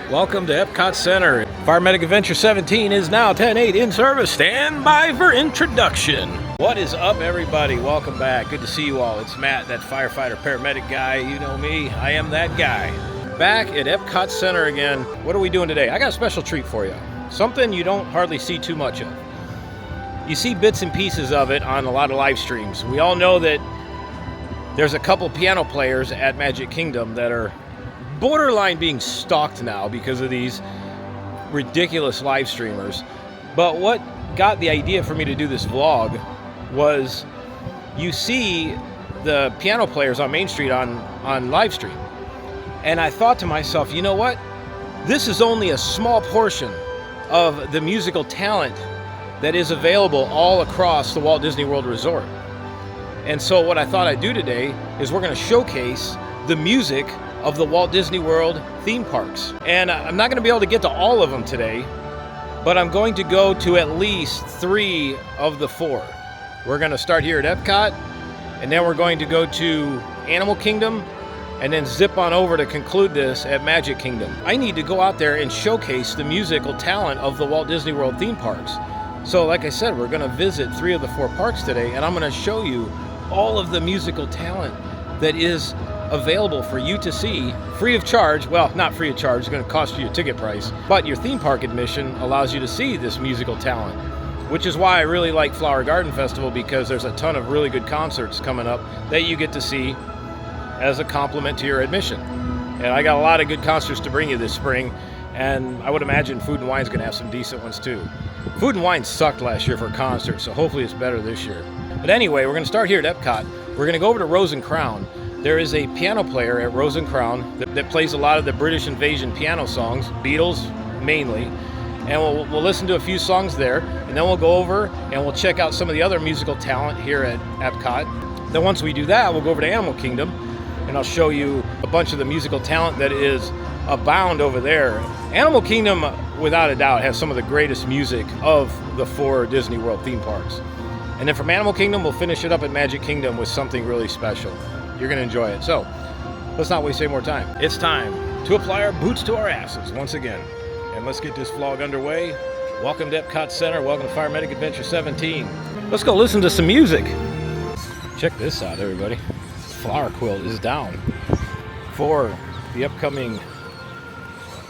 Welcome to Epcot Center. Fire Medic Adventure 17 is now 10-8 in service. Stand by for introduction. What is up, everybody? Welcome back. Good to see you all. It's Matt, that firefighter paramedic guy. You know me. I am that guy. Back at Epcot Center again. What are we doing today? I got a special treat for you. Something you don't hardly see too much of. You see bits and pieces of it on a lot of live streams. We all know that there's a couple piano players at Magic Kingdom that are borderline being stalked now because of these ridiculous live streamers. But what got the idea for me to do this vlog was you see the piano players on Main Street on live stream. And I thought to myself, you know what? This is only a small portion of the musical talent that is available all across the Walt Disney World Resort. And so what I thought I'd do today is we're going to showcase the music of the Walt Disney World theme parks. And I'm not going to be able to get to all of them today, but I'm going to go to at least 3 of the 4. We're going to start here at Epcot, and then we're going to go to Animal Kingdom, and then zip on over to conclude this at Magic Kingdom. I need to go out there and showcase the musical talent of the Walt Disney World theme parks. So like I said, we're going to visit 3 of the 4 parks today, and I'm going to show you all of the musical talent that is available for you to see free of charge. Well, not free of charge, it's going to cost you a ticket price, but your theme park admission allows you to see this musical talent, which is why I really like Flower Garden Festival, because there's a ton of really good concerts coming up that you get to see as a compliment to your admission. And I got a lot of good concerts to bring you this spring, and I would imagine Food and Wine's going to have some decent ones too. Food and Wine sucked last year for concerts, so hopefully it's better this year. But anyway, we're going to start here at Epcot. We're going to go over to Rose and Crown. There is a piano player at Rose and Crown that plays a lot of the British Invasion piano songs, Beatles mainly, and we'll listen to a few songs there, and then we'll go over and we'll check out some of the other musical talent here at Epcot. Then once we do that, we'll go over to Animal Kingdom, and I'll show you a bunch of the musical talent that is abound over there. Animal Kingdom, without a doubt, has some of the greatest music of the 4 Disney World theme parks. And then from Animal Kingdom, we'll finish it up at Magic Kingdom with something really special. You're going to enjoy it. So let's not waste any more time. It's time to apply our boots to our asses once again. And let's get this vlog underway. Welcome to Epcot Center. Welcome to Fire Medic Adventure 17. Let's go listen to some music. Check this out, everybody. Flower quilt is down for the upcoming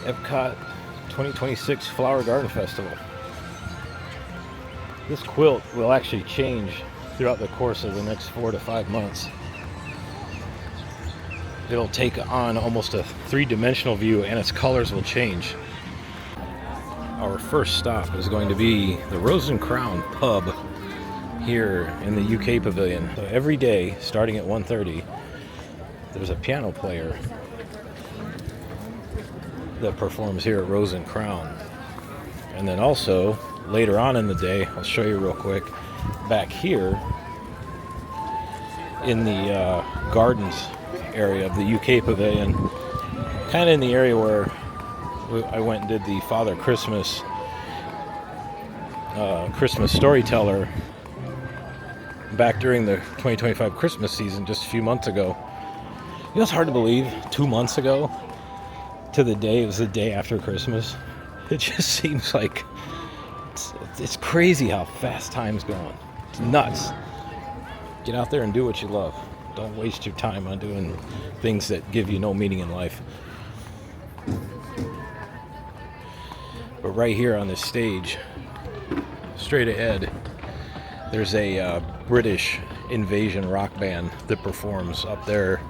Epcot 2026 Flower Garden Festival. This quilt will actually change throughout the course of the next 4 to 5 months. It'll take on almost a 3-dimensional view, and its colors will change. Our first stop is going to be the Rose and Crown pub here in the UK Pavilion. So every day, starting at 1:30, there's a piano player that performs here at Rose and Crown. And then also, later on in the day, I'll show you real quick, back here in the gardens area of the UK Pavilion, kind of in the area where I went and did the Father Christmas Christmas Storyteller back during the 2025 Christmas season just a few months ago. You know, it's hard to believe, 2 months ago to the day, it was the day after Christmas. It just seems like it's crazy how fast time's going. It's nuts. Get out there and do what you love. Don't waste your time on doing things that give you no meaning in life. But right here on this stage, straight ahead, there's a British Invasion rock band that performs up there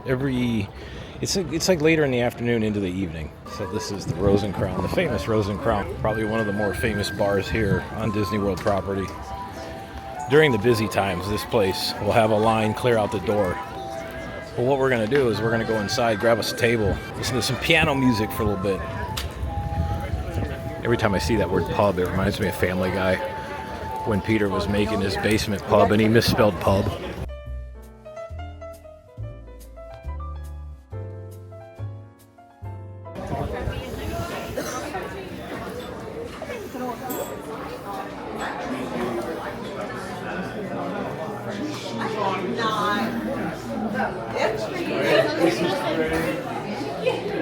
it's like later in the afternoon into the evening. So this is the Rose and Crown, the famous Rose and Crown, probably one of the more famous bars here on Disney World property. During the busy times, this place will have a line clear out the door. But what we're going to do is we're going to go inside, grab us a table, listen to some piano music for a little bit. Every time I see that word pub, it reminds me of Family Guy, when Peter was making his basement pub and he misspelled pub.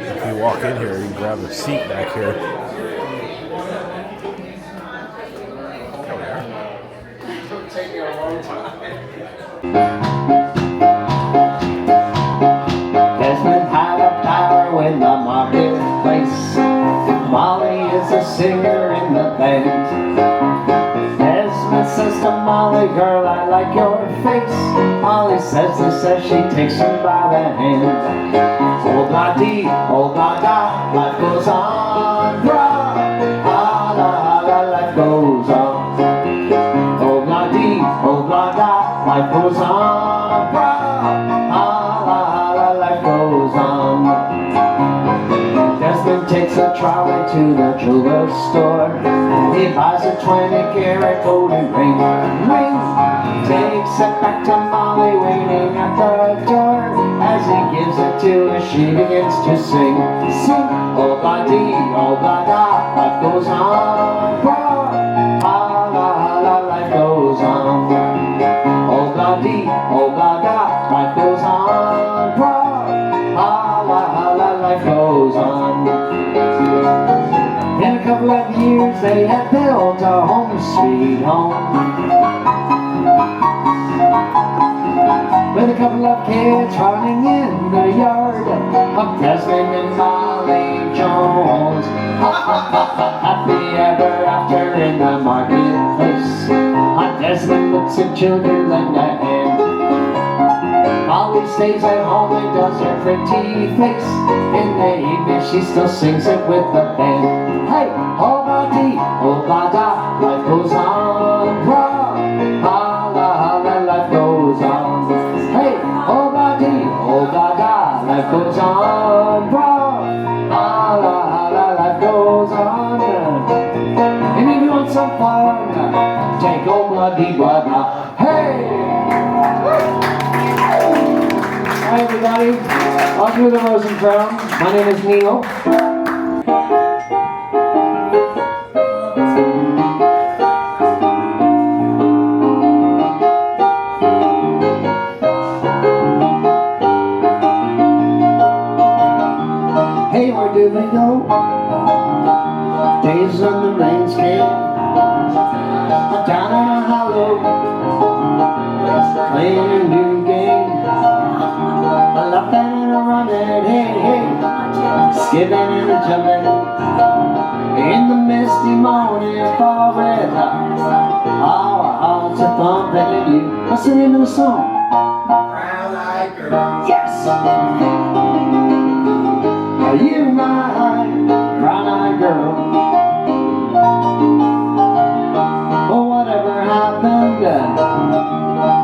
If you walk in here, you grab a seat back here. It'll take me a long time. Desmond had a power in the marketplace. Molly is a singer in the band. Desmond says to Molly, girl, I like your face. Molly says this as she takes him by the hand. Old la dee, old la da, life goes on. Rah, la la la, life goes on. Old la dee, old la da, life goes on. Rah, la la, life goes on. Desmond takes a trolley to the jeweler's store. He buys a 20-karat golden ring. Takes it back to Molly waiting at the door. As he gives it to her, she begins to sing. Sing, oh la dee, oh la da, life goes on. Ah la la, life goes on. Oh la dee, oh la da, life goes on. Ah la la, life goes on. In a couple of years they had built a home sweet home, with a couple of kids running in the yard of Desmond and Molly Jones. Happy ever after in the marketplace. Desmond looks at children lend a hand. Molly stays at home and does her pretty face. In the evening she still sings it with the band. Hey, oh la dee, oh la da, life goes on. Rah, ah la la, life goes on. Hey, oh la dee, oh la da, life goes on. Rah, ah la la, life goes on. And if you want some fun, take oh la dee, blah blah. Hey! Hi everybody, welcome to the Rosencrown. My name is Neil. Hey, where do we go? Days when the rains came. I'm down in a hollow, playing a new game. I love that and a running, hey, hey, skipping and a jumping in the misty morning fall weather. Our hearts are thumping at you. What's the name of the song? Brown-eyed girl. Yes! Are you my brown-eyed girl? Oh, whatever happened?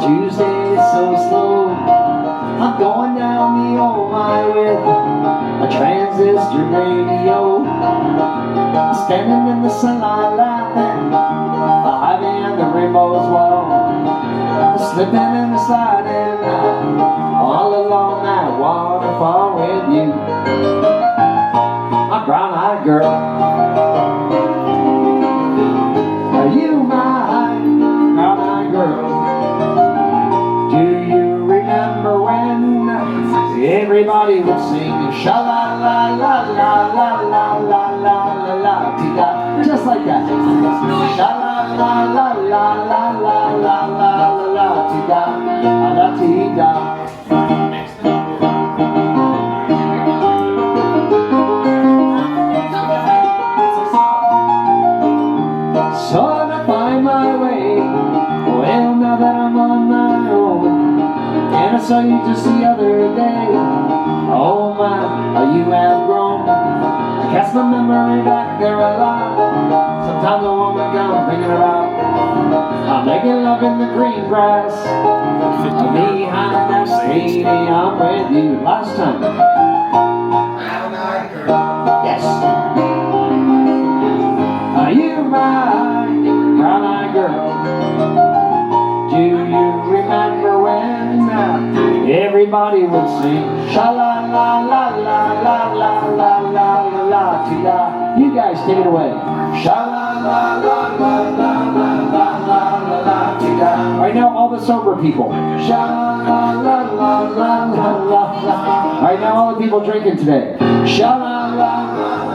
Tuesday is so slow. I'm going down the old mile with a transistor radio. Standing in the sunlight laughing, behind me the rainbow's wall. Slipping and sliding all along that waterfall with you. My brown-eyed girl. Are you my brown-eyed girl? Do you remember when everybody would sing sha la la la la la la la la la ti da, just like that. Sha la la la la la la la la la ti da, la ti da. So I find my way. Well, now that I'm on my own, and I saw you just the other day. Oh my, you have grown. I cast my memory back there a lot. Sometimes a woman comes thinking about I'm making love in the green grass behind that stadium with you last time. Brown-eyed girl. Yes. Are you my brown-eyed girl? Do you remember when everybody would sing sha la la la la la la la la la la ti da? You guys take it away. Sha la la la la la la la la la ti da. Right now, all the sober people. Sha la la la la la la la. Right now, all the people drinking today. Sha la la la.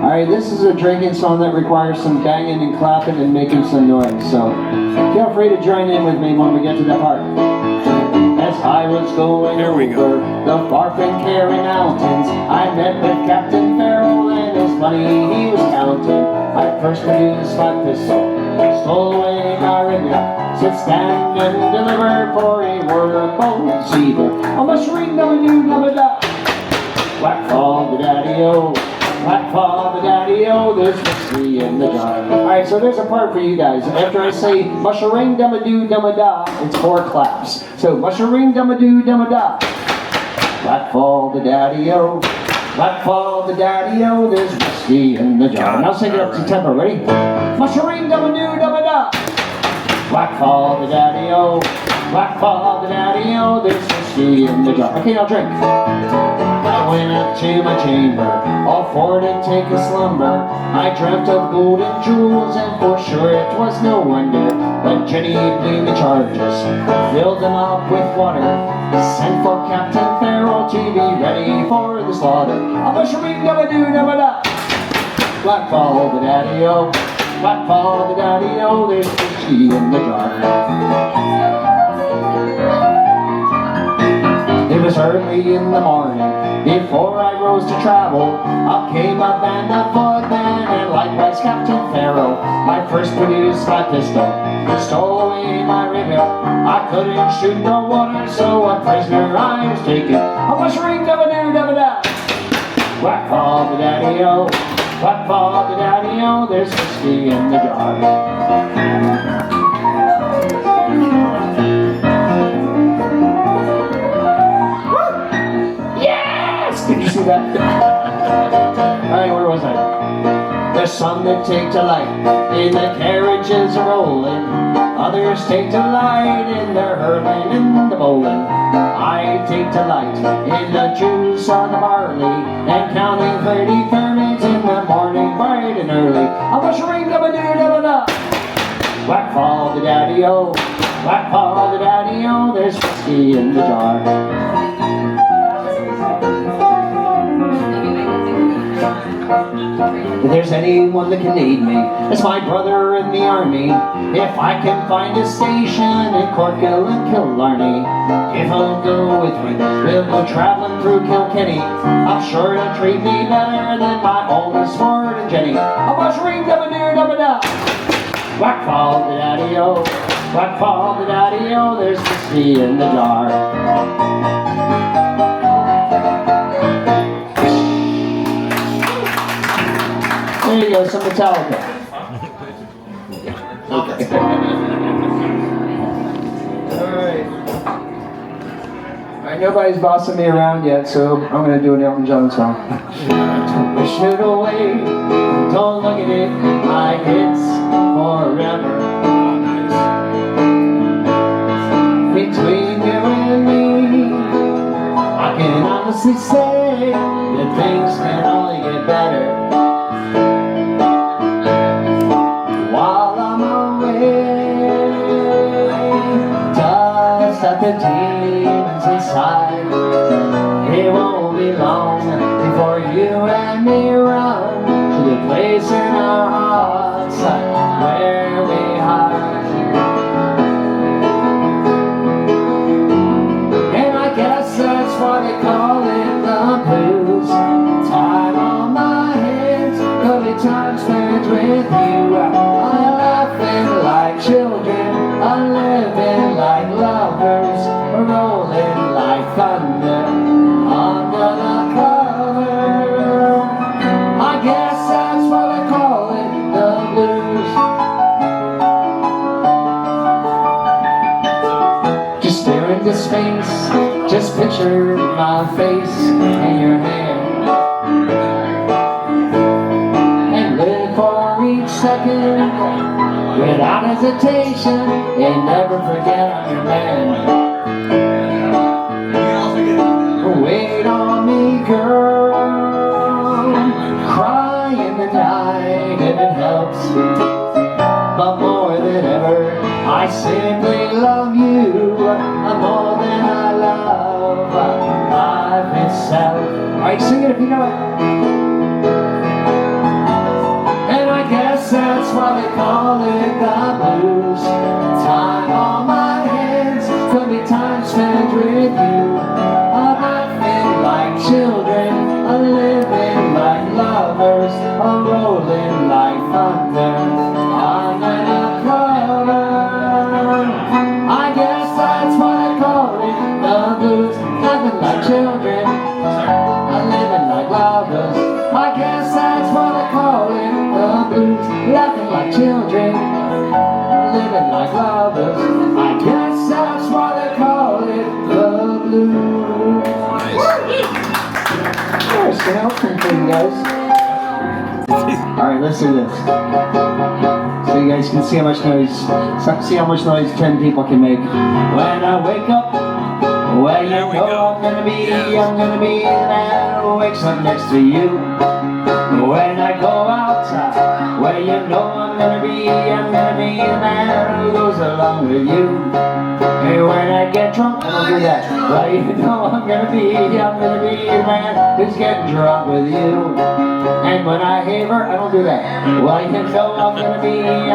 Alright, this is a drinking song that requires some banging and clapping and making some noise, so feel free to join in with me when we get to that part. As I was going over the far from Kerry Mountains, I met with Captain Farrell and his money he was counting. I first produced my pistol, stole away my ribbon, said stand and deliver for a workable receiver. I must ring W-W-da. Whack fall the daddy-o, whack fall the daddy-o, there's whiskey in the jar. Alright, so there's a part for you guys. After I say mush-a-ring dum-a-doo dum-a-da, it's 4 claps. So mush-a-ring dum-a-doo dum-a-da. Whack fall the daddy-o, whack fall the daddy-o, there's whiskey in the jar. Now sing it up to tempo, ready? Mush-a-ring dum-a-doo dum-a-da. Whack fall the daddy-o, whack fall the daddy-o, there's whiskey in the jar. Okay, now drink. I went up to my chamber, all for to take a slumber. I dreamt of golden jewels, and for sure it was no wonder. But Jenny blew the charges, filled them up with water, sent for Captain Farrell to be ready for the slaughter. A mushroom dum-a-doo dum-a-da. Black fall the daddy-o, black fall the daddy-o, there's whiskey in the jar. It was early in the morning, before I rose to travel. Up came a band of footmen, and likewise Captain Farrell. I first produced my pistol, stole away my ribbon. I couldn't shoot no water, so a prisoner I was taken. A mushroom dum-a-doo dum-a-da. Whack fall the daddy-o, whack fall the daddy-o, there's whiskey in the jar. Did you see that? Alright, where was I? There's some that take delight in the carriages rolling, others take delight in their hurling and the bowling. I take delight in the juice of the barley, and counting 30 fairmaids in the morning bright and early. A mushroom dum-a-doo dum-a-da. Whack fall the daddy-o, whack fall the daddy-o, there's whiskey in the jar. If there's anyone that can aid me, it's my brother in the army. If I can find a station in Corkhill and Killarney, if he'll go with me, we'll go traveling through Kilkenny. I'm sure he'll treat me better than my oldest Ford and Jenny. A mushroom dum-a-doo dum-a-da. Whack fall the daddy-o, whack fall the daddy-o, there's whiskey in the jar. There you go, some Metallica. Okay. Alright, nobody's bossing me around yet, so I'm going to do an Elton John song. Don't push it away, don't look at it like it's forever. Between you and me, I can honestly say that things can only get better. At the demons inside, it won't be long before you and me run to the place in our hearts where we hide. And I guess that's why they call it the blues. Time on my hands, early time spent with you. I'm laughing like children, I'm living like lovers, rolling like thunder under the cover. I guess that's what I call it, the blues. Just stare into space, just picture my face in your hand, and live for each second without hesitation, and never forget I'm your man. Wait on I simply love you more than I love life itself. Alright, sing it if you know it. And I guess that's why they call it the blues. Time on my hands could be time spent with you. A laughing like children, a living like lovers, a rolling like thunder. I'm in a clover. I guess that's why they call it the blues. Nothing like children, a living like lovers. I guess that's why they call it the blues. Laughing like children, living like lovers. I guess that's why they call it the blues. There's an outcome for you guys. Alright, let's do this. So you guys can see how much noise, 10 people can make. When I wake up, well, you know I'm gonna be the man who wakes up next to you. When I go out, well, you know I'm gonna be the man who goes along with you. Hey, when I get drunk, I don't do that. Well, you know I'm gonna be the man who's getting drunk with you. And when I haver, I don't do that. Well, you know I'm gonna be the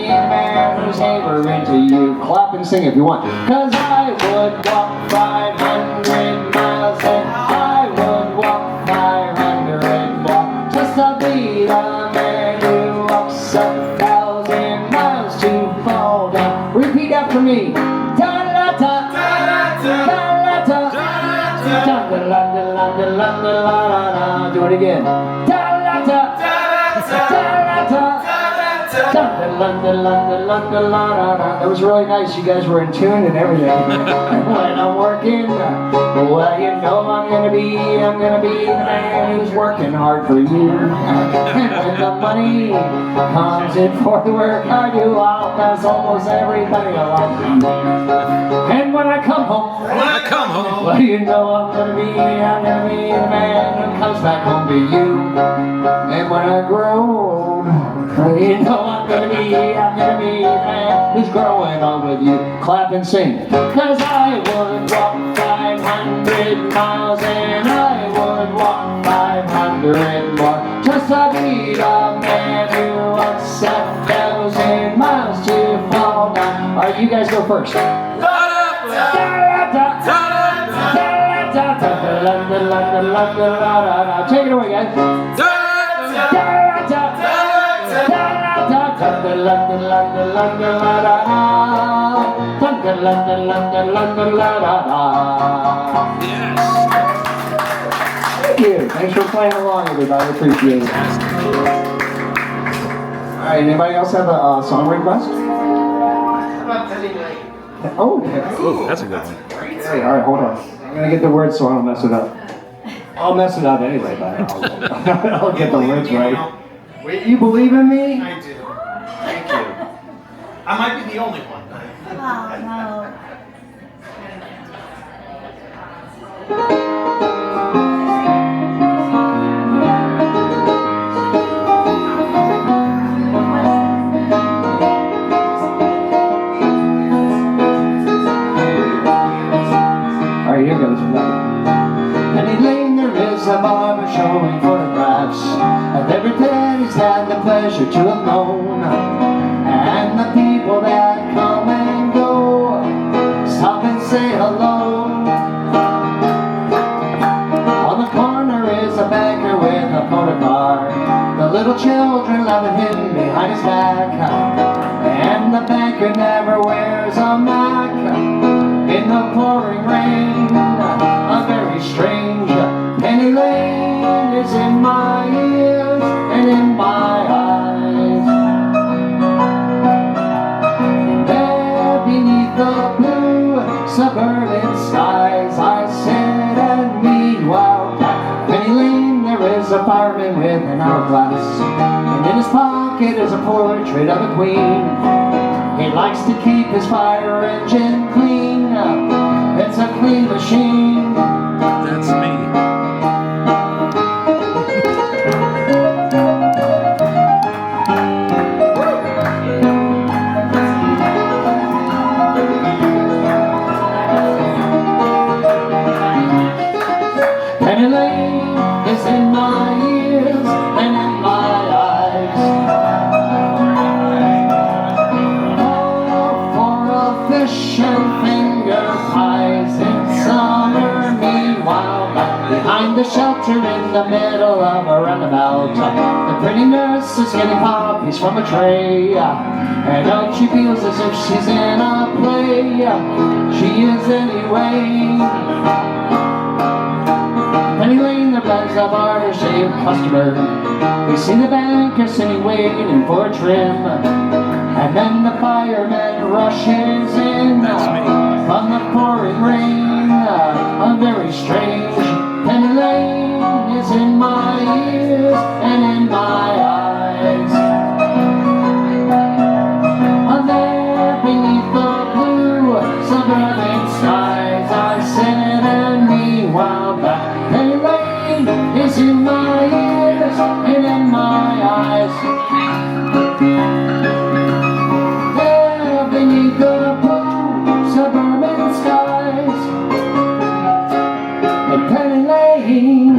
man who's havering to you. Clap and sing if you want. 'Cause I would walk 500 miles and I would walk 500 more just to be the man who walks 1,000 miles to fall down. Repeat after me. Do it again. That was really nice. You guys were in tune and everything. When I'm working, well, you know I'm gonna be the man who's working hard for you. And when the money comes in for the work I do, I'll pass almost everybody along to you. And when I come home, well, you know I'm gonna be the man who comes back home to you. And when I grow old, you know I'm gonna be the man who's growing on with you. Clap and sing. 'Cause I would walk 500 miles and I would walk 500 more just to be the man who walks 1,000 miles to fall down. Alright, you guys go first. Take it away, guys. Thank you. Thanks for playing along, everybody. Appreciate it. Alright, anybody else have a song request? How about Penny Lane? Oh, okay. Ooh, that's a good one. Hey, alright, hold on. I'm gonna get the words so I don't mess it up. I'll mess it up anyway, but I'll get the words right. Wait, you believe in me? I do. Thank you. I might be the only one. Oh, no. Alright, here goes. Penny Lane, there is a barber showing photographs of everything he's had the pleasure to have known. And the people that come and go stop and say hello. On the corner is a banker with a motor car. The little children loving him behind his back. And the banker never wears a mask. In the pouring rain, a very strange Penny Lane is in my ears and in my eyes. There beneath the blue suburban skies, I sit and meanwhile Penny Lane, there is a fireman with an hourglass, and in his pocket is a portrait of a queen. He likes to keep his fire engine clean. It's a clean machine. That's me. lane is in my ears and in my eyes. Oh, for a fish and finger pies in summer. Meanwhile, behind the shelter in the middle of a roundabout, the pretty nurse is getting poppies from a tray. And oh, she feels as if she's in a play. She is anyway. Penny Lane, the beds of barber shave customer. We see the banker sitting waiting for a trim. And then the fireman rushes in from the pouring rain. A very strange Penny Lane is in my ears and in my eyes. There beneath the blue suburban skies, I sit and meanwhile that Penny Lane is in my ears and in my eyes. There beneath the blue suburban skies, the Penny Lane.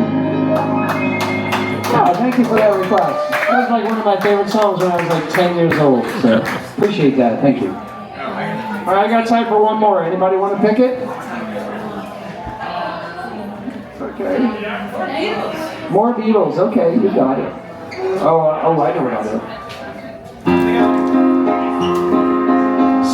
Oh, thank you for that request. That was like one of my favorite songs when I was like 10 years old, so appreciate that, thank you. All right, I got time for one more. Anybody want to pick it? Okay. More Beatles, okay, you got it. Oh, I know what I'll do.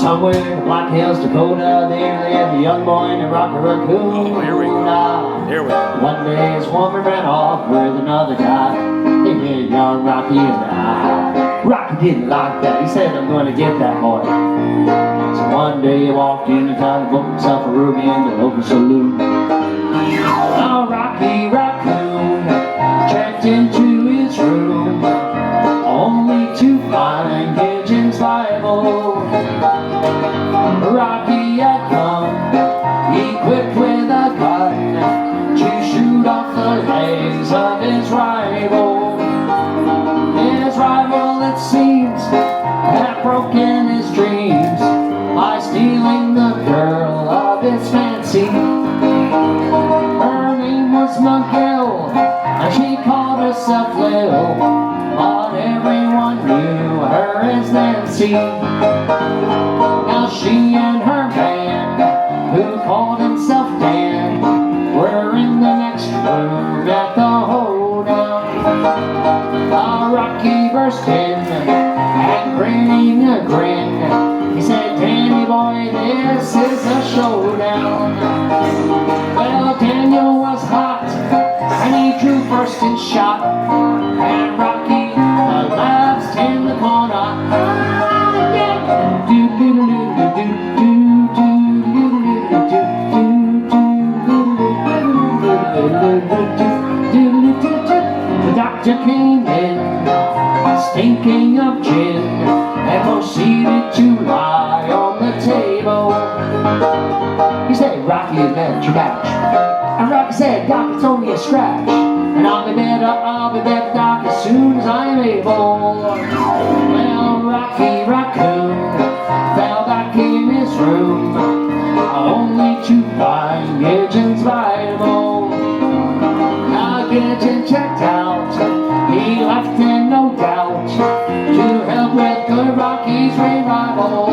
Somewhere in the Black Hills, Dakota, there lived a young boy named Rocky Raccoon. Oh, here we go. Here we go. One day his woman ran off with another guy. They hit young Rocky in the eye. Rocky didn't like that. He said, I'm going to get that boy. So one day he walked in and tried to book himself a room in the local saloon. Now Rocky Raccoon checked into his room, only to find Gideon's Bible. Rocky had come, equipped with a gun, to shoot off the legs of his rival. His rival, it seems, had broken his dreams by stealing the girl of his fancy. Her name was Miguel, and she called herself Lil, but everyone knew her as Nancy. Now she and her man, who called himself Dan, were in the next room at the hoedown. Rocky burst in and grinning a grin. He said, Danny boy, this is a showdown. Well, Daniel was hot and he drew first and shot, and Rocky collapsed in the corner. The doctor came in, stinking of gin, and proceeded to lie on the table. He said, Rocky, that's your match. And Rocky said, Doc, it's only a scratch, and I'll be better, Doc, as soon as I am able. Well, Rocky Raccoon fell back in his room, only to find Gideon's Bible. Now Gideon checked out, he left in no doubt, to help with good Rocky's revival.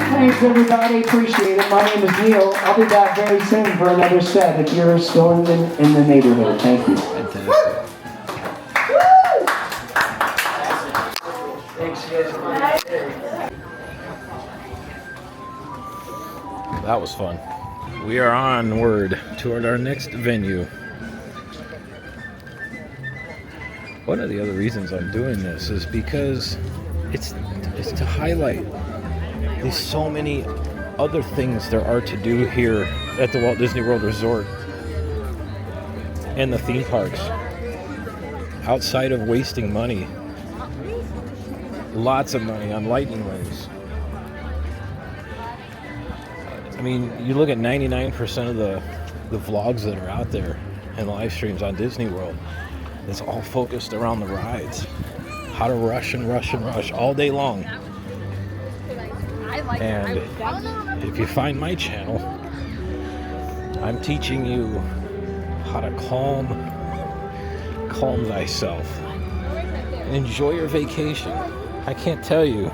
Thanks everybody, appreciate it. My name is Neil. I'll be back very soon for another set if you're still in the neighborhood. Thank you. Fantastic. That was fun. We are onward toward our next venue. One of the other reasons I'm doing this is because it's to highlight there's so many other things there are to do here at the Walt Disney World Resort and the theme parks outside of wasting money. Lots of money on lightning lanes. I mean, you look at 99% of the vlogs that are out there and live streams on Disney World, it's all focused around the rides. How to rush and rush and rush all day long. And if you find my channel, I'm teaching you how to calm thyself and enjoy your vacation. I can't tell you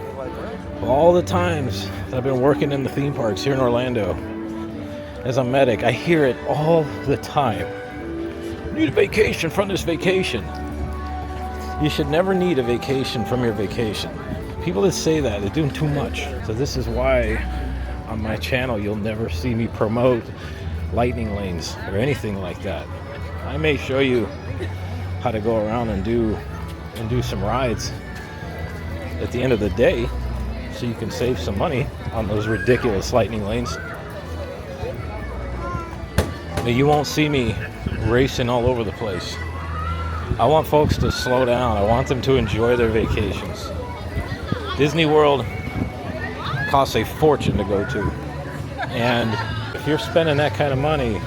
all the times that I've been working in the theme parks here in Orlando as a medic. I hear it all the time. Need a vacation from this vacation. You should never need a vacation from your vacation. People that say that, they're doing too much. So this is why on my channel you'll never see me promote lightning lanes or anything like that. I may show you how to go around and do some rides at the end of the day so you can save some money on those ridiculous lightning lanes. But you won't see me racing all over the place. I want folks to slow down. I want them to enjoy their vacations. Disney World costs a fortune to go to. And if you're spending that kind of money,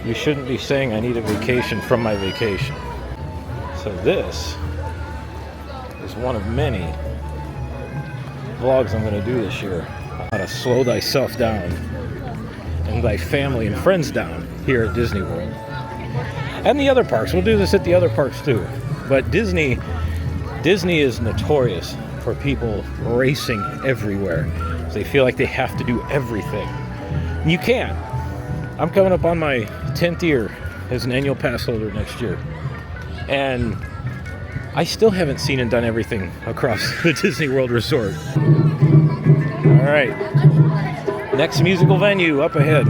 you shouldn't be saying I need a vacation from my vacation. So this is one of many vlogs I'm going to do this year. How to slow thyself down and thy family and friends down here at Disney World. And the other parks. We'll do this at the other parks too. But Disney is notorious for people racing everywhere. So they feel like they have to do everything. And you can't. I'm coming up on my 10th year as an annual pass holder next year. And I still haven't seen and done everything across the Disney World Resort. All right. Next musical venue up ahead.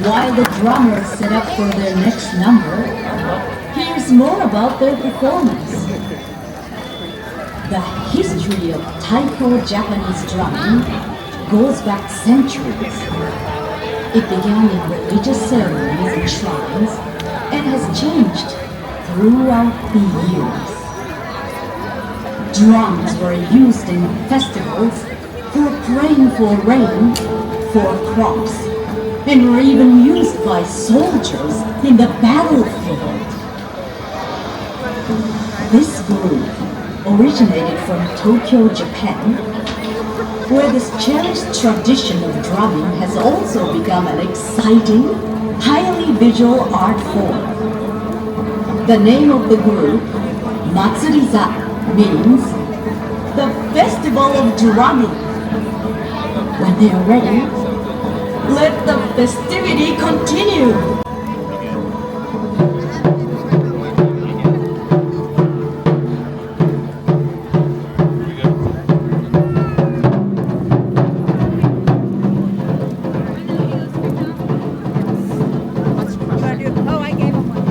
While the drummers set up for their next number, here's more about their performance. The history of Taiko Japanese drumming goes back centuries. It began in religious ceremonies and shrines and has changed throughout the years. Drums were used in festivals for praying for rain, for crops, and were even used by soldiers in the battlefield. This group originated from Tokyo, Japan, where this cherished tradition of drumming has also become an exciting, highly visual art form. The name of the group, Matsuriza, means the Festival of Drumming. When they are ready, let the festivity continue! Oh, I gave him one.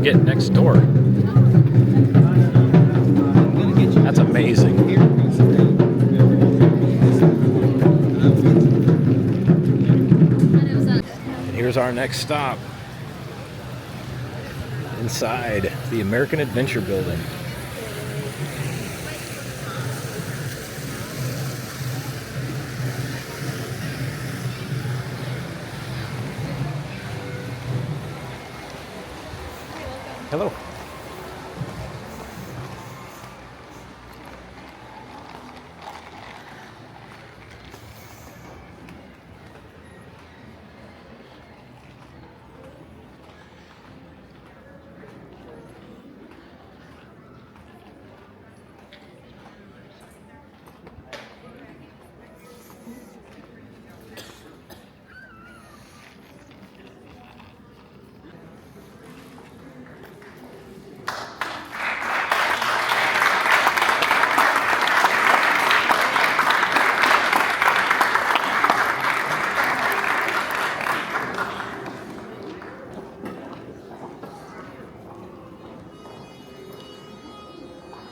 forget, next door. That's amazing. And here's our next stop. Inside the American Adventure Building. Hello.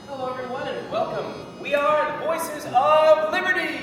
Hello, everyone, and welcome. We are the Voices of Liberty.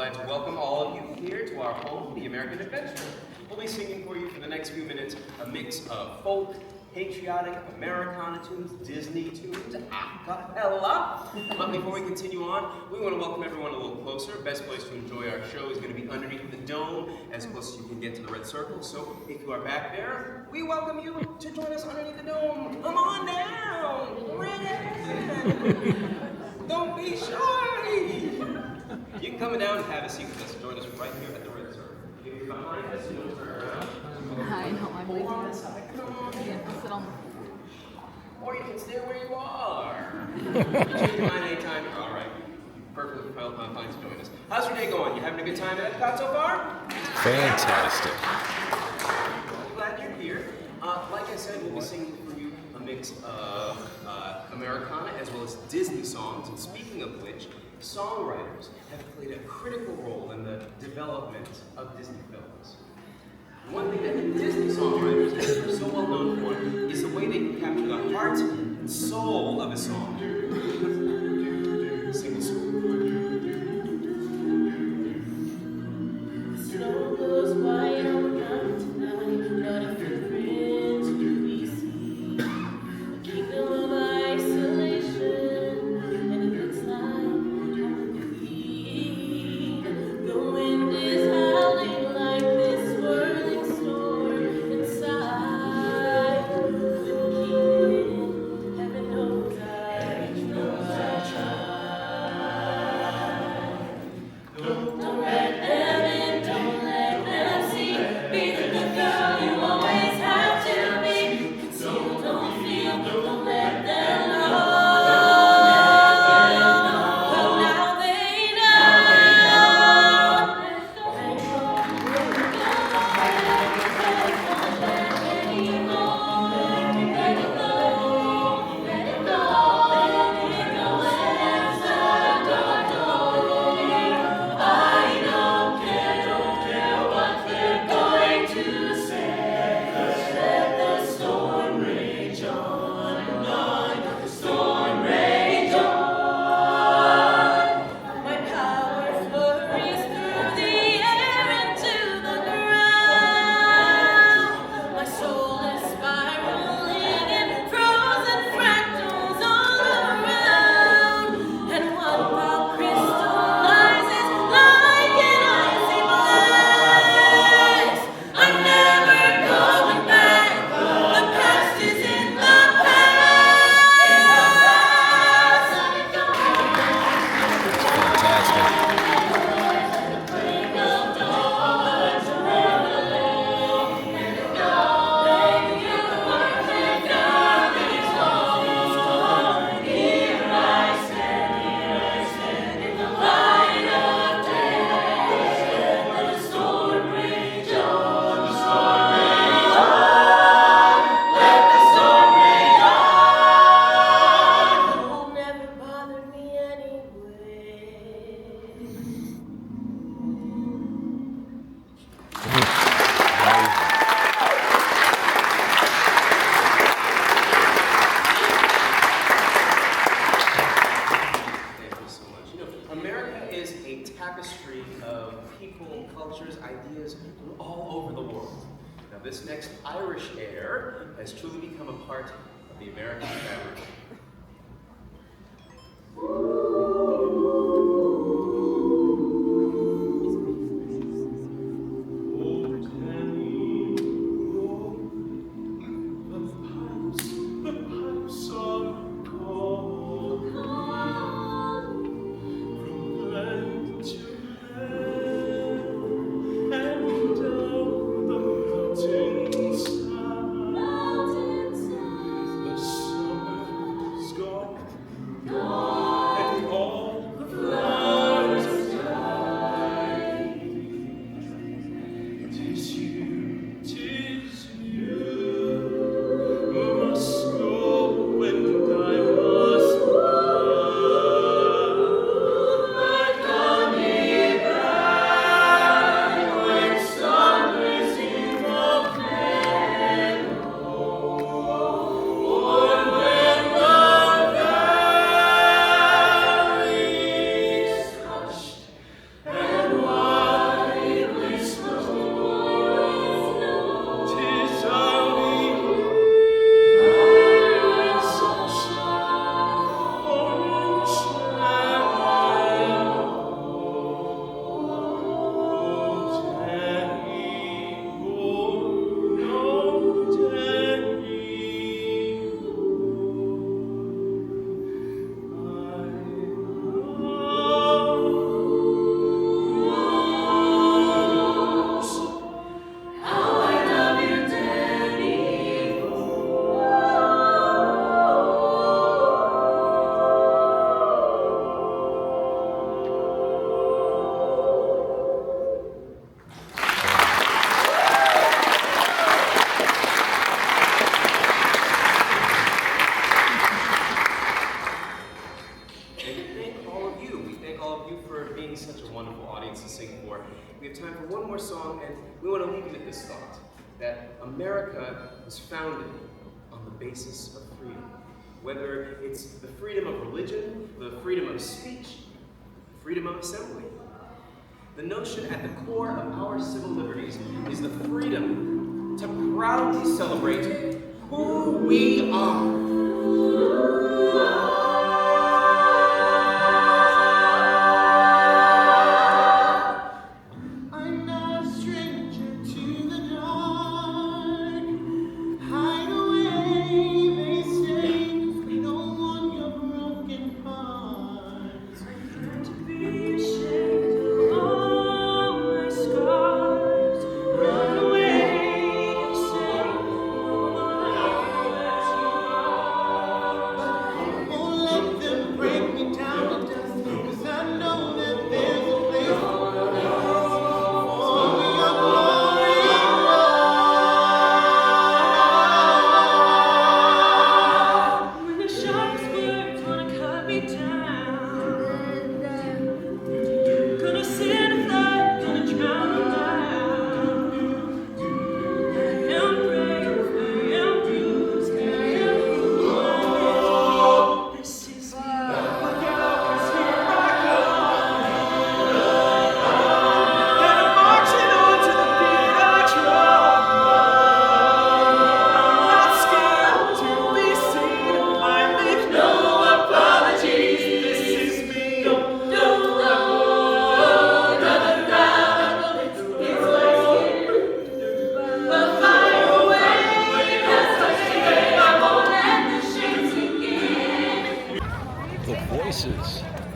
glad to welcome all of you here to our home, the American Adventure. We'll be singing for you for the next few minutes a mix of folk, patriotic, Americana tunes, Disney tunes, a cappella. But before we continue on, we want to welcome everyone a little closer. Best place to enjoy our show is going to be underneath the dome, as close as you can get to the red circle. So if you are back there, we welcome you to join us underneath the dome. Come on down, right in. Don't be shy. You can come down and have a seat with us. Join us right here at the red circle. If you're behind us, you'll turn around. I know, I'm Hold on a second. Come on. I'll sit on the floor. Or you can stay where you are. You change your mind anytime. All right. Perfectly fine to join us. How's your day going? You having a good time at Epcot so far? Fantastic. I'm glad you're here. Like I said, we'll be singing for you a mix of Americana as well as Disney songs. And speaking of which, songwriters have played a critical role in the development of Disney films. One thing that the Disney songwriters are so well known for is the way they can capture the heart and soul of a song. Sing the song. Snow goes white on the mountain tonight, not a footprint to be seen. A kingdom of isolation, and it looks like Halloween. The wind is howling like this swirling storm inside. Couldn't keep it in, heaven knows I tried. Don't let them in, don't let them see. Be the good girl you always have to be. Conceal, don't feel, don't let them know. Well, now they know. Let go, let it go, let it go, let it go, let it go, as the door. I don't care what they're going to say. Let the storm rage on, the storm rage on. My power flurries through the air into the ground. My soul is spiraling in frozen fractals all around. And one pop crystallizes like an icy blast. I'm never going back. The past is in the past. Fantastic. Will never bother me anyway. Thank you so much. You know, America is a tapestry of people, cultures, ideas from all over the world. Now, this next Irish air has truly become a part of the American fabric. a wonderful audience to sing for. We have time for one more song, and we want to leave you with this thought, that America was founded on the basis of freedom. Whether it's the freedom of religion, the freedom of speech, freedom of assembly. The notion at the core of our civil liberties is the freedom to proudly celebrate who we are.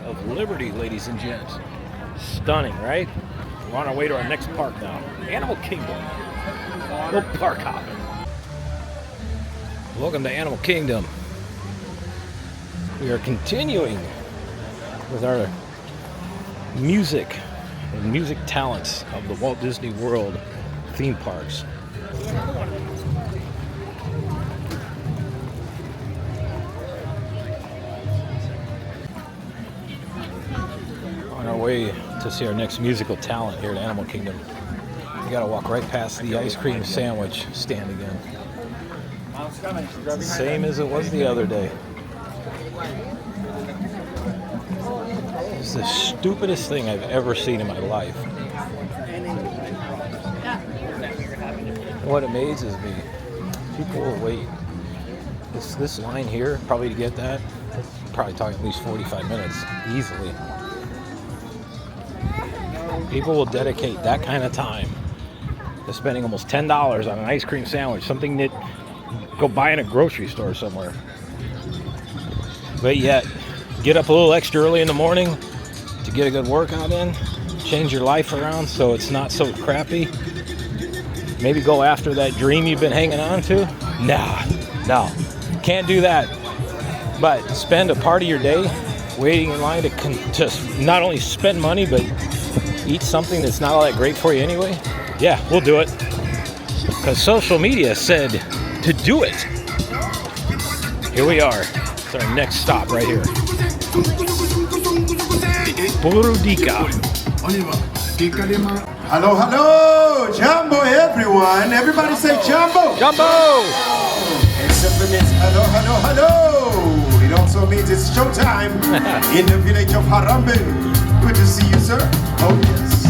Of liberty, ladies and gents. Stunning, right? We're on our way to our next park now. Animal Kingdom. Little park hopping. Welcome to Animal Kingdom. We are continuing with our music and music talents of the Walt Disney World theme parks. On our way to see our next musical talent here at Animal Kingdom. We gotta walk right past the ice cream sandwich stand again. It's the same as it was the other day. It's the stupidest thing I've ever seen in my life. What amazes me, people will wait. This line here, probably to get that, probably talking at least 45 minutes, easily. People will dedicate that kind of time to spending almost $10 on an ice cream sandwich, something that you go buy in a grocery store somewhere. But yet, get up a little extra early in the morning to get a good workout in, change your life around so it's not so crappy. Maybe go after that dream you've been hanging on to. No, can't do that. But spend a part of your day waiting in line to not only spend money, but eat something that's not all that great for you anyway. Yeah, we'll do it. Because social media said to do it. Here we are. It's our next stop right here. Burudika. Hello, hello! Jumbo, everyone! Everybody say Jumbo! Jumbo! It simply means hello, hello, hello! It also means it's showtime in the village of Harambe. Good to see you, sir. Oh, yes.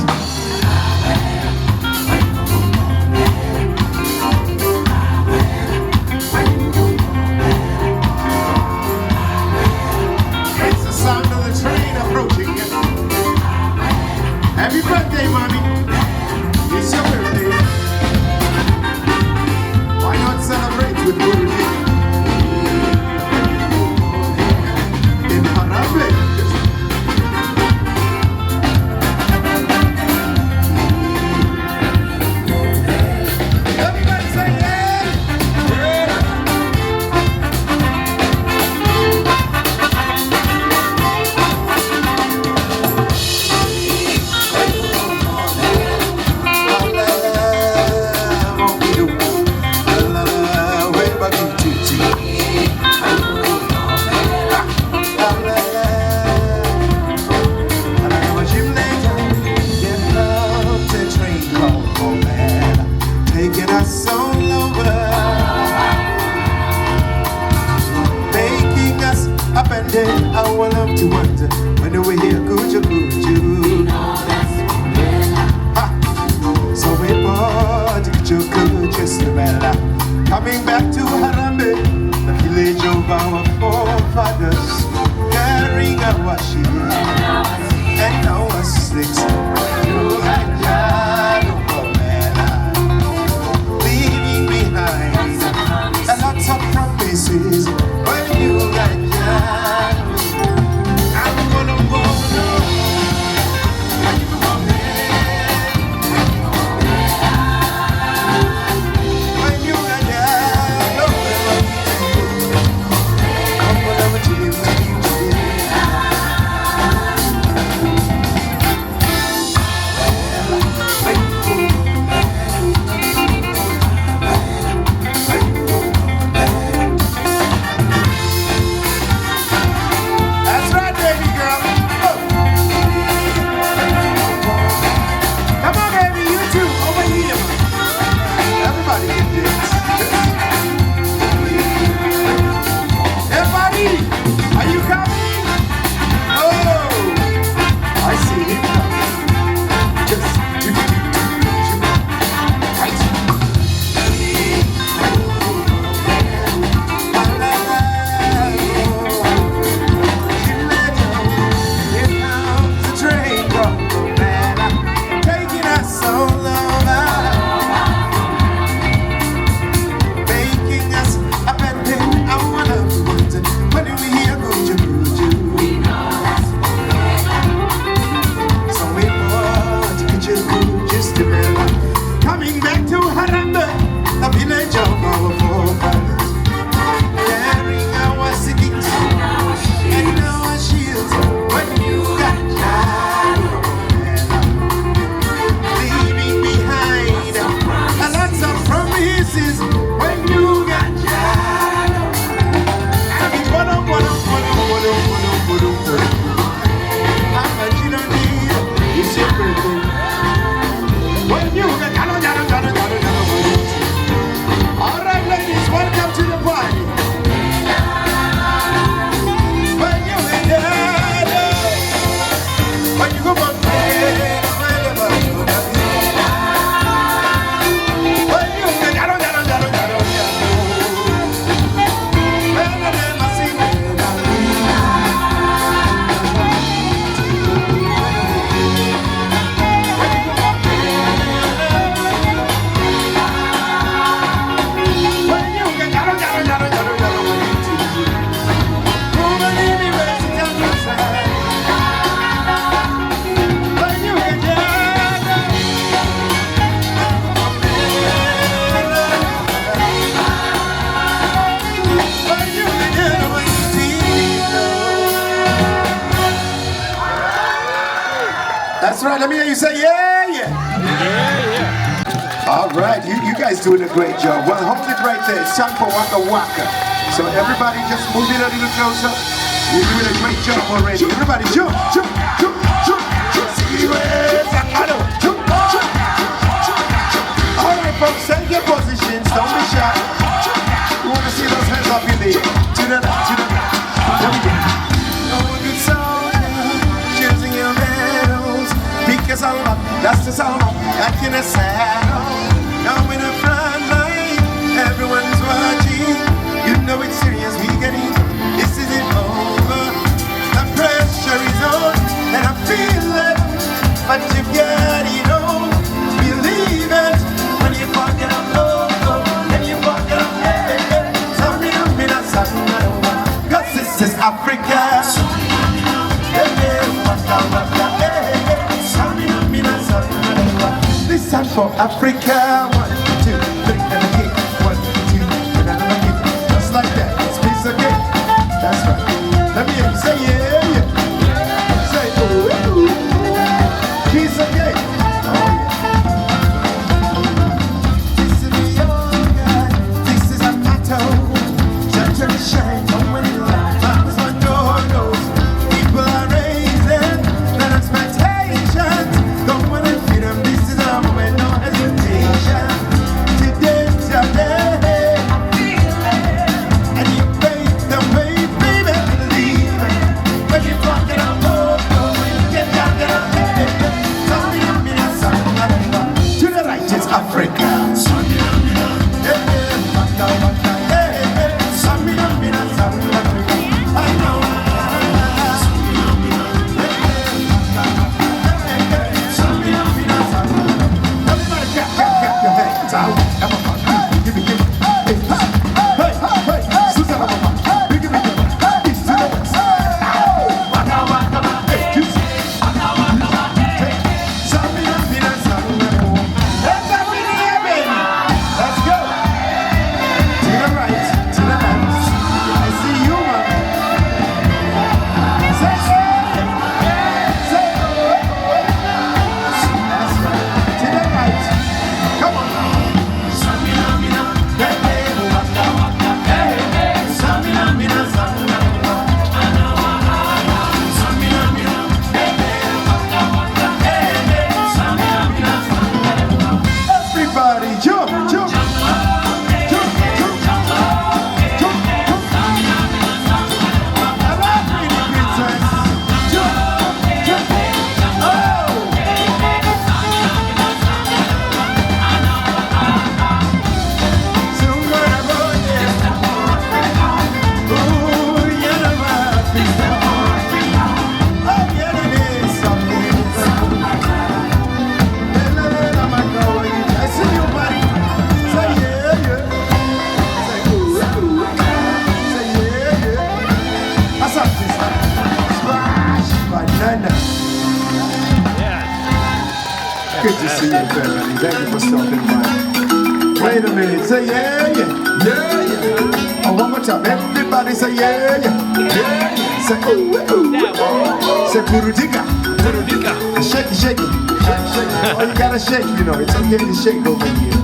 It's the sound of the train approaching. Happy birthday, mommy! It's your birthday. Why not celebrate with Burudika? In Harambe. That's right. Let me hear you say yeah, yeah. All right, you guys doing a great job. Well, hold it right there. It's time for Waka Waka. So everybody just move it a little closer. You're doing a great job already. Everybody jump, jump, jump, jump, jump. Jump, jump. All right, folks, take your positions. Don't be shy. We want to see those hands up in the air. To the left, to the left. There we go. Oh, good soldier, choosing your battles. Pick us all up, dust us all up, back in a saddle. Now in the front line, everyone's watching. You know it's serious, we get it. This isn't over. The pressure is on, and I feel it. But you get it on, believe it. When you fuck it up, and you fuck it up, cause this is Africa. This time for Africa. 1, 2, 3, and again. 1, 2, and again. Just like that. It's piece of cake. That's right. Let me hear you say yeah, yeah. Say ooh, ooh. Piece of cake. Oh yeah. This is the young guy. This is a motto. Shine, shine, don't win it. That's my door goes. People are raising their expectations. Don't want to feed them. This is our moment, no hesitation. Today's your day. And you pave the way, baby, believe it. When you walk it up, when you get down, get up, baby. To the right is Africa. Good to see you, everybody. Thank you for stopping by. Wait a minute. Say yeah, yeah. Yeah, yeah. Oh, one more time. Everybody say yeah, yeah. Yeah, yeah. Say ooh, ooh. Say burudika. Burudika. Shake it, shake it. Shake, shake it. Oh, you gotta shake, you know. It's okay to shake over here.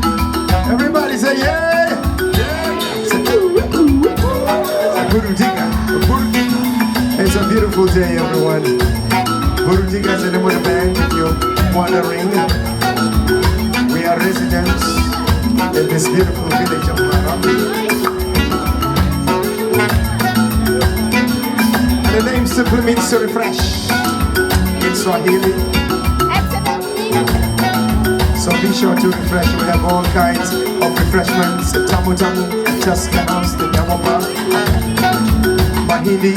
Everybody say yeah, yeah. Yeah. Say ooh, ooh. Say burudika. Burudika. It's a beautiful day, everyone. Burudika is the name of the band. If you're wondering, we are residents in this beautiful village of Harambe. And the name simply means to refresh in Swahili. So be sure to refresh. We have all kinds of refreshments: the tamu tamu, the Tuscanos, the Yamapa, Mahidi,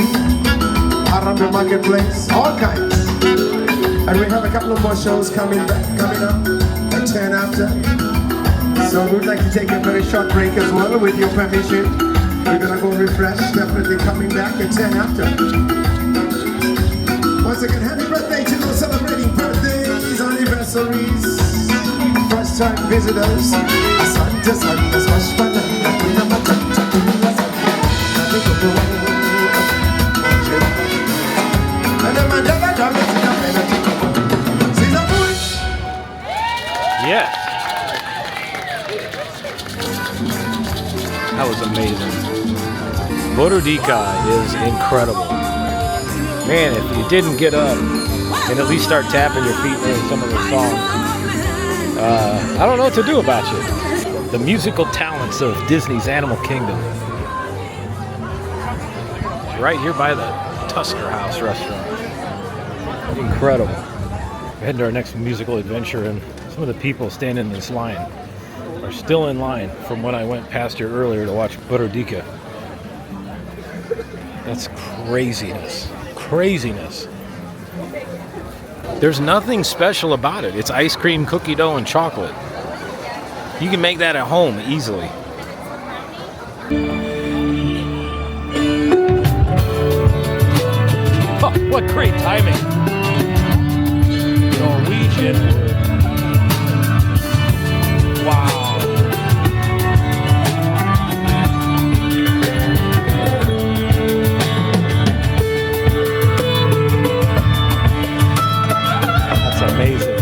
Harambe Marketplace, all kinds. And we have a couple of more shows coming up at 10 after. So we'd like to take a very short break as well, with your permission. We're gonna go refresh, definitely coming back at 10 after. Once again, happy birthday to those celebrating birthdays, anniversaries, first time visitors. Asante, asante, swashpana, nakuna matata, kula sante, nakiko and then my dada dada dada dada. yet. That was amazing. Borodica is incredible. Man, if you didn't get up and at least start tapping your feet during some of the songs, I don't know what to do about you. The musical talents of Disney's Animal Kingdom. Right here by the Tusker House restaurant. Incredible. We're heading to our next musical adventure, and some of the people standing in this line are still in line from when I went past here earlier to watch Borodica. That's craziness. Craziness. There's nothing special about it. It's ice cream, cookie dough, and chocolate. You can make that at home easily. Oh, what great timing. Norwegian. Wow. That's amazing.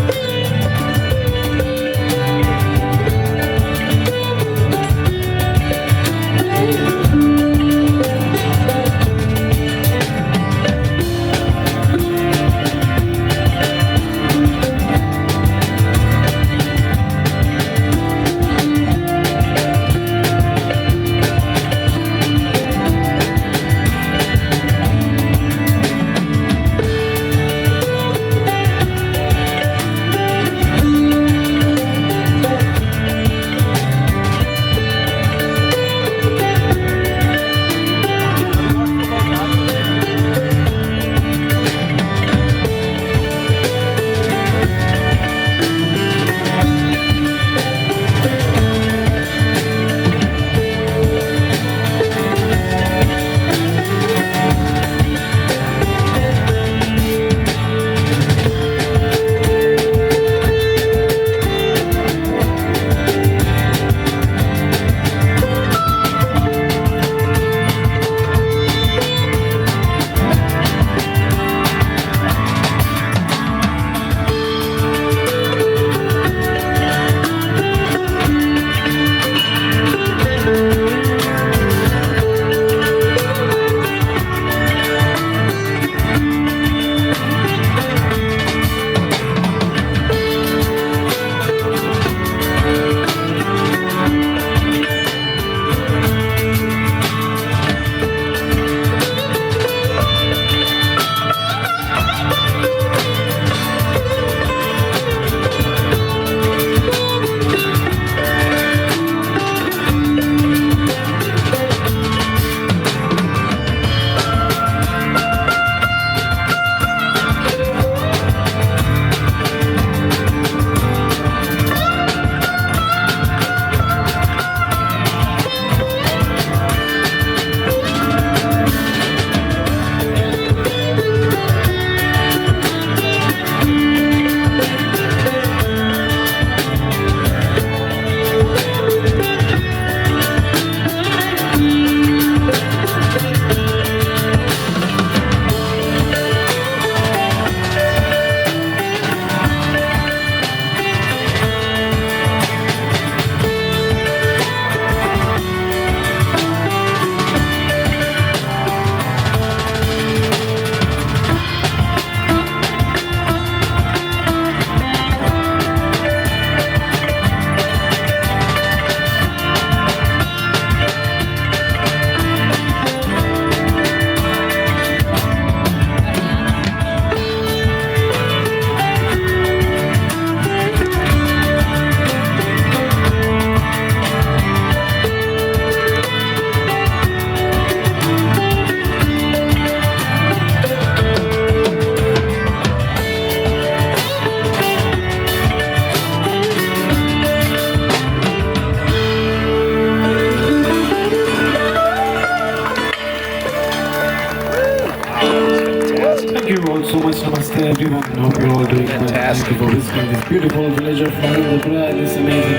So much namaste everyone. Hope you're all doing fantastic. This beautiful village of Narendra, this amazing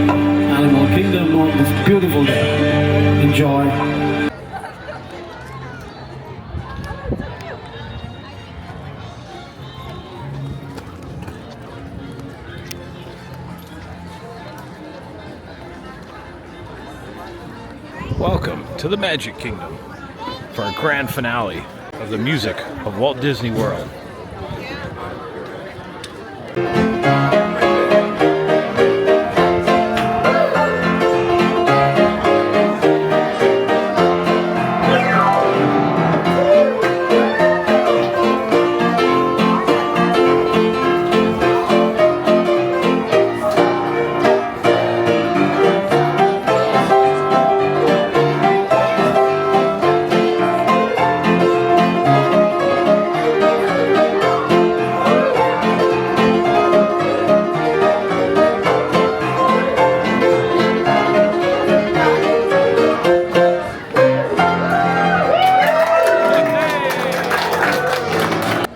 Animal Kingdom on this beautiful day. Enjoy. Welcome to the Magic Kingdom for our grand finale of the music of Walt Disney World.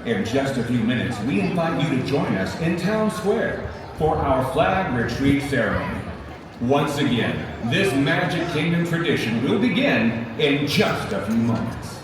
In just a few minutes, we invite you to join us in Town Square for our flag retreat ceremony. Once again, this Magic Kingdom tradition will begin in just a few moments.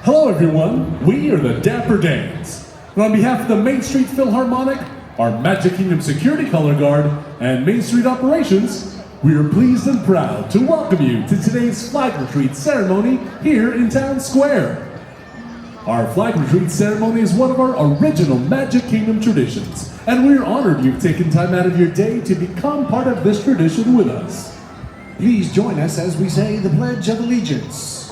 Hello everyone, we are the Dapper Dans. And on behalf of the Main Street Philharmonic, our Magic Kingdom Security Color Guard, and Main Street Operations, we are pleased and proud to welcome you to today's flag retreat ceremony here in Town Square. Our flag retreat ceremony is one of our original Magic Kingdom traditions, and we are honored you've taken time out of your day to become part of this tradition with us. Please join us as we say the Pledge of Allegiance.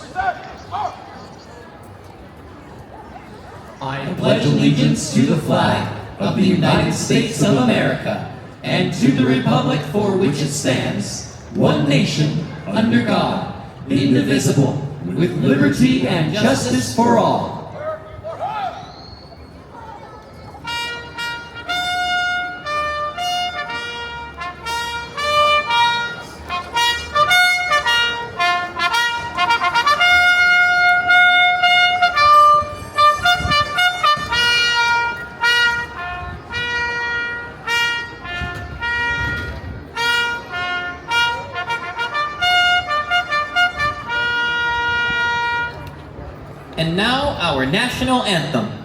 I pledge allegiance to the flag of the United States of America and to the republic for which it stands, one nation, under God, indivisible, with liberty and justice for all. And now, our national anthem.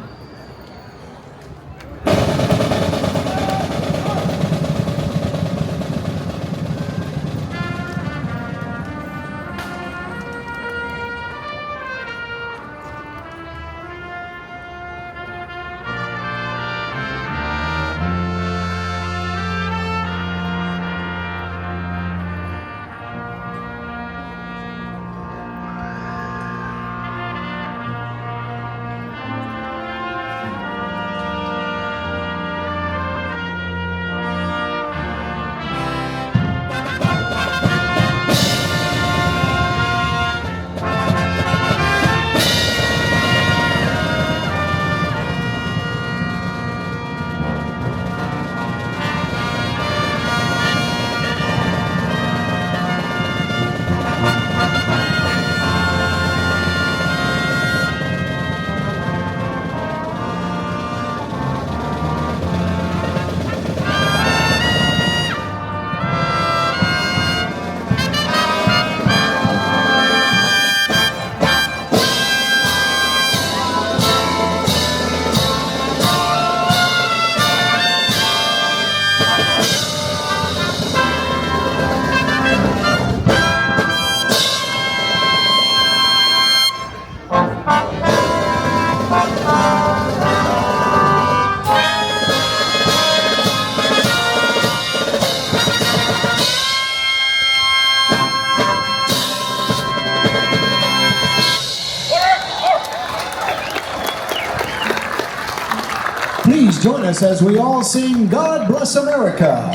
join us as we all sing God Bless America.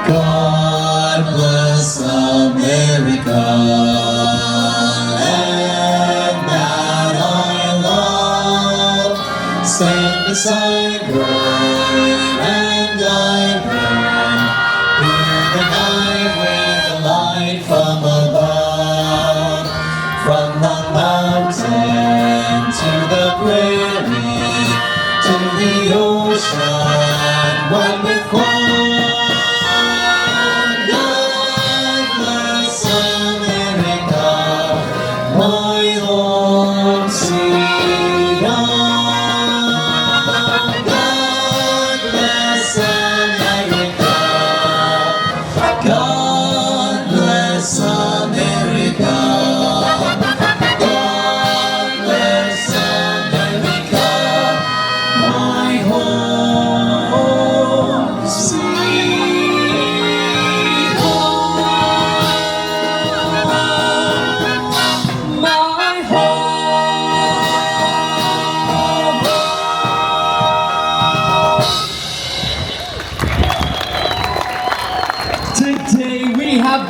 God bless America, and that I love. Stand beside her and guide her through the night with the light from above. From the mountain to the prairie to the ocean, one with one.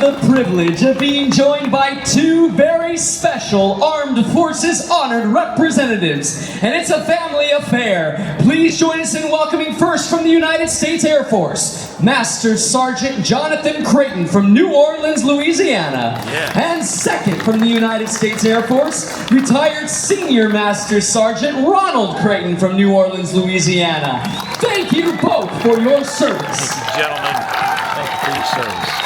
The privilege of being joined by two very special Armed Forces honored representatives, and it's a family affair. Please join us in welcoming first from the United States Air Force, Master Sergeant Jonathan Creighton from New Orleans, Louisiana. And second from the United States Air Force, retired Senior Master Sergeant Ronald Creighton from New Orleans, Louisiana. Thank you both for your service. Thank you, gentlemen. Thank you for your service.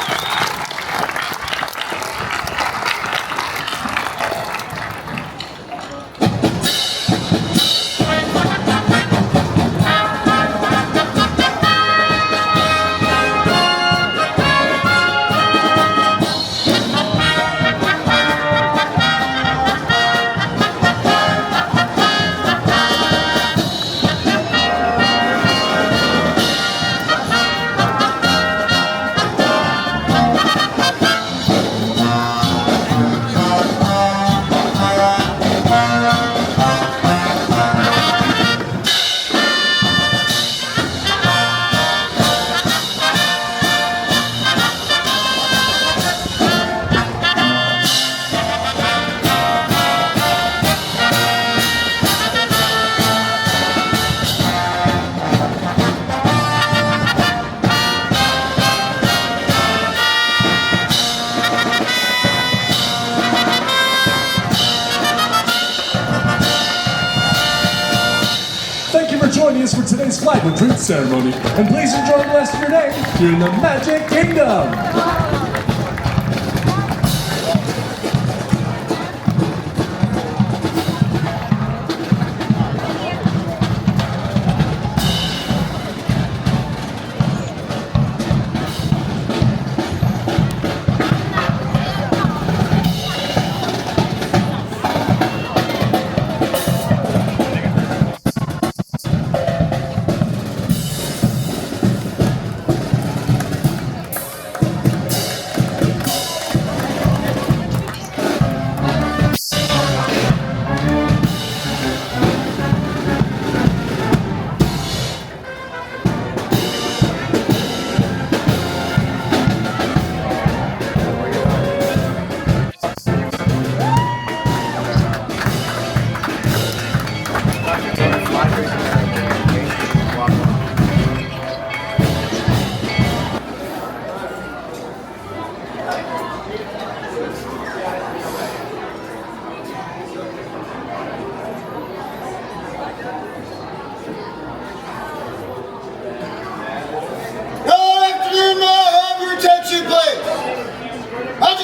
Joining us for today's flag retreat ceremony, and please enjoy the rest of your day here in the Magic Kingdom.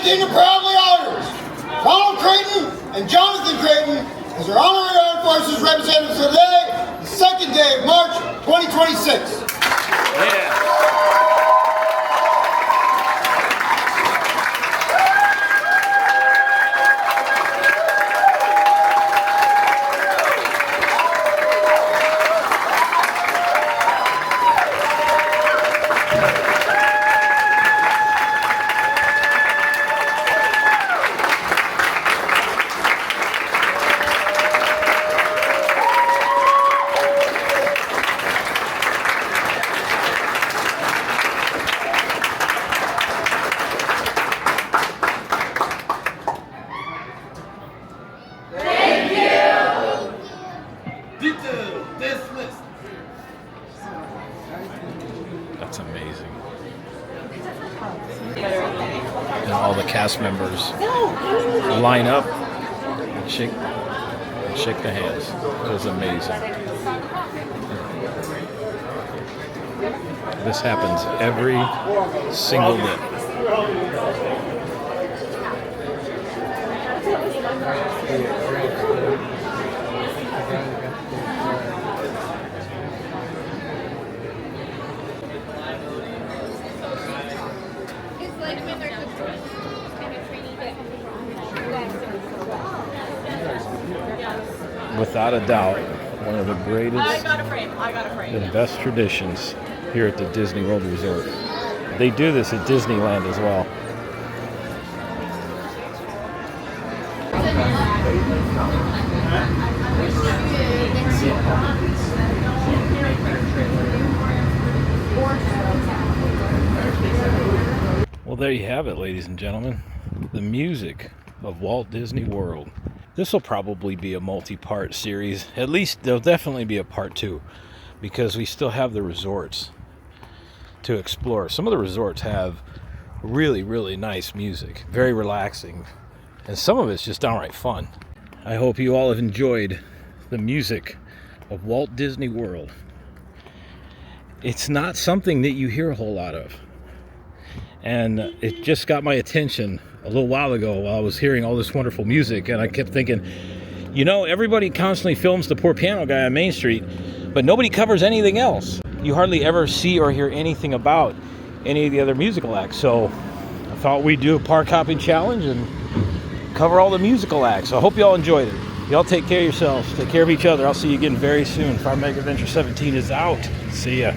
Kingdom proudly honors Ronald Creighton and Jonathan Creighton as our honorary Armed Forces representatives today, the second day of March 2026. And all the cast members line up and shake the hands. It was amazing. This happens every single day. Without a doubt, one of the greatest and best traditions here at the Disney World Resort. They do this at Disneyland as well. Well, there you have it, ladies and gentlemen. The music of Walt Disney World. This will probably be a multi-part series. At least there'll definitely be a part 2, because we still have the resorts to explore. Some of the resorts have really, really nice music, very relaxing, and some of it's just downright fun. I hope you all have enjoyed the music of Walt Disney World. It's not something that you hear a whole lot of, and it just got my attention a little while ago while I was hearing all this wonderful music, and I kept thinking, you know, everybody constantly films the poor piano guy on Main Street, but nobody covers anything else. You hardly ever see or hear anything about any of the other musical acts, so I thought we'd do a park hopping challenge and cover all the musical acts. So I hope you all enjoyed it. Y'all take care of yourselves, take care of each other. I'll see you again very soon. Fire Mega Adventure 17 is out. See ya.